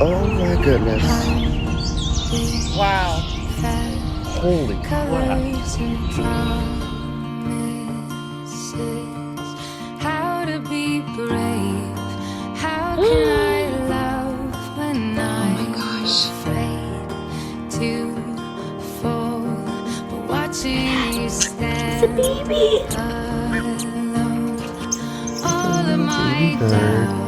Oh my goodness. Wow. Holy crap. How to be brave. How can I love when I'm afraid to fall? But watching you stand alone, all of my doubts